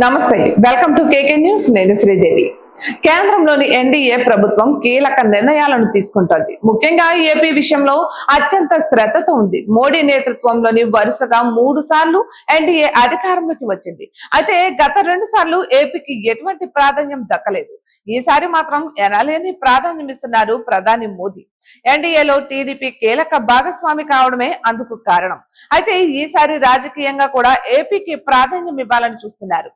నమస్తే welcome to KK news నేను శ్రీదేవి కేంద్రంలోని ఎన్డీఏ ప్రభుత్వం కీలక నిర్ణయాలను తీసుకుంటోంది. ముఖ్యంగా ఏపీ విషయంలో అత్యంత శ్రద్ధతో ఉంది. మోడీ నేతృత్వంలోని వరుసగా 3 సార్లు ఎన్డీఏ అధికారంలోకి వచ్చింది. అయితే గత 2 సార్లు ఏపీకి ఎటువంటి ప్రాధాన్యం దక్కలేదు. ఈసారి మాత్రం ఎనలేని ప్రాధాన్యం ఇస్తున్నారు ప్రధాని మోదీ. ఎన్డీఏలో టీడీపీ కీలక భాగస్వామి కావడమే అందుకు కారణం. అయితే ఈసారి రాజకీయంగా కూడా ఏపీకి ప్రాధాన్యం ఇవ్వాలని చూస్తున్నారు.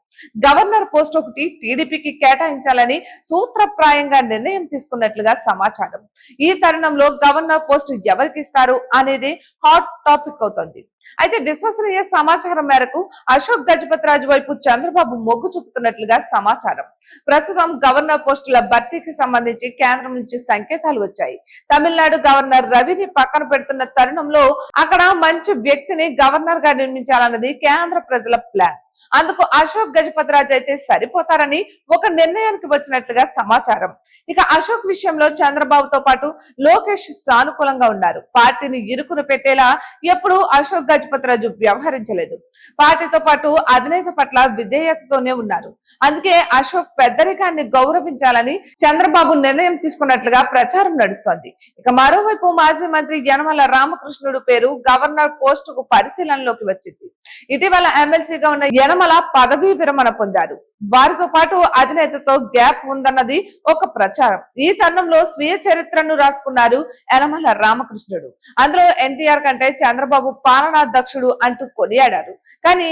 గవర్నర్ పోస్ట్ ఒకటి టీడీపీకి కేటాయించాలని సూత్రప్రాయంగా నిర్ణయం తీసుకున్నట్లుగా సమాచారం. ఈ తరుణంలో గవర్నర్ పోస్ట్ ఎవరికి ఇస్తారు అనేది హాట్ టాపిక్ అవుతుంది. అయితే విశ్వసనీయ సమాచారం మేరకు అశోక్ గజపతిరాజు వైపు చంద్రబాబు మొగ్గు చూపుతున్నట్లుగా సమాచారం. ప్రస్తుతం గవర్నర్ పోస్టుల భర్తీకి సంబంధించి కేంద్రం నుంచి సంకేతాలు వచ్చాయి. తమిళనాడు గవర్నర్ రవిని పక్కన పెడుతున్న తరుణంలో అక్కడ మంచి వ్యక్తిని గవర్నర్ గా నిర్మించాలన్నది కేంద్ర ప్రజల ప్లాన్. అందుకు అశోక్ గజపతిరాజు అయితే సరిపోతారని ఒక నిర్ణయానికి వచ్చినట్లుగా సమాచారం. ఇక అశోక్ విషయంలో చంద్రబాబుతో పాటు లోకేష్ సానుకూలంగా ఉన్నారు. పార్టీని ఇరుకును పెట్టేలా ఎప్పుడు అశోక్ గజపతిరాజు వ్యవహరించలేదు. పార్టీతో పాటు అధినేత పట్ల విధేయతతోనే ఉన్నారు. అందుకే అశోక్ పెద్దరికాన్ని గౌరవించాలని చంద్రబాబు నిర్ణయం తీసుకున్నట్లుగా ప్రచారం నడుస్తోంది. ఇక మరోవైపు మాజీ మంత్రి యనమల రామకృష్ణుడు పేరు గవర్నర్ పోస్టుకు పరిశీలనలోకి వచ్చింది. ఇటీవల ఎమ్మెల్సీగా ఉన్న యనమల పదవీ విరమణ పొందారు. వారితో పాటు అధినేతతో గ్యాప్ ఉందన్నది ఒక ప్రచారం. ఈ తరుణంలో స్వీయ చరిత్రను రాసుకున్నారు యనమల రామకృష్ణుడు. అందులో ఎన్టీఆర్ కంటే చంద్రబాబు పాలనా దక్షుడు అంటూ కొనియాడారు. కానీ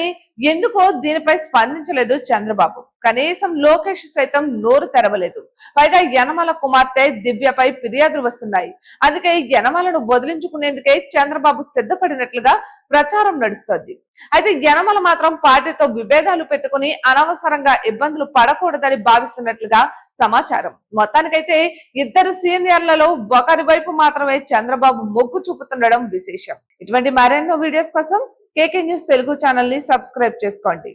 ఎందుకో దీనిపై స్పందించలేదు చంద్రబాబు. కనీసం లోకేష్ సైతం నోరు తెరవలేదు. పైగా యనమల కుమార్తె దివ్యపై ఫిర్యాదులు వస్తున్నాయి. అందుకే యనమలను వదిలించుకునేందుకే చంద్రబాబు సిద్ధపడినట్లుగా ప్రచారం నడుస్తోంది. అయితే యనమల మాత్రం పార్టీతో విభేదాలు పెట్టుకుని అనవసరంగా ఇబ్బందులు పడకూడదని భావిస్తున్నట్లుగా సమాచారం. మొత్తానికైతే ఇద్దరు సీనియర్లలో ఒకరి వైపు మాత్రమే చంద్రబాబు మొగ్గు చూపుతుండడం విశేషం. ఇటువంటి మరెన్నో వీడియోస్ కోసం కేకే న్యూస్ తెలుగు ఛానల్ ని సబ్స్క్రైబ్ చేసుకోండి.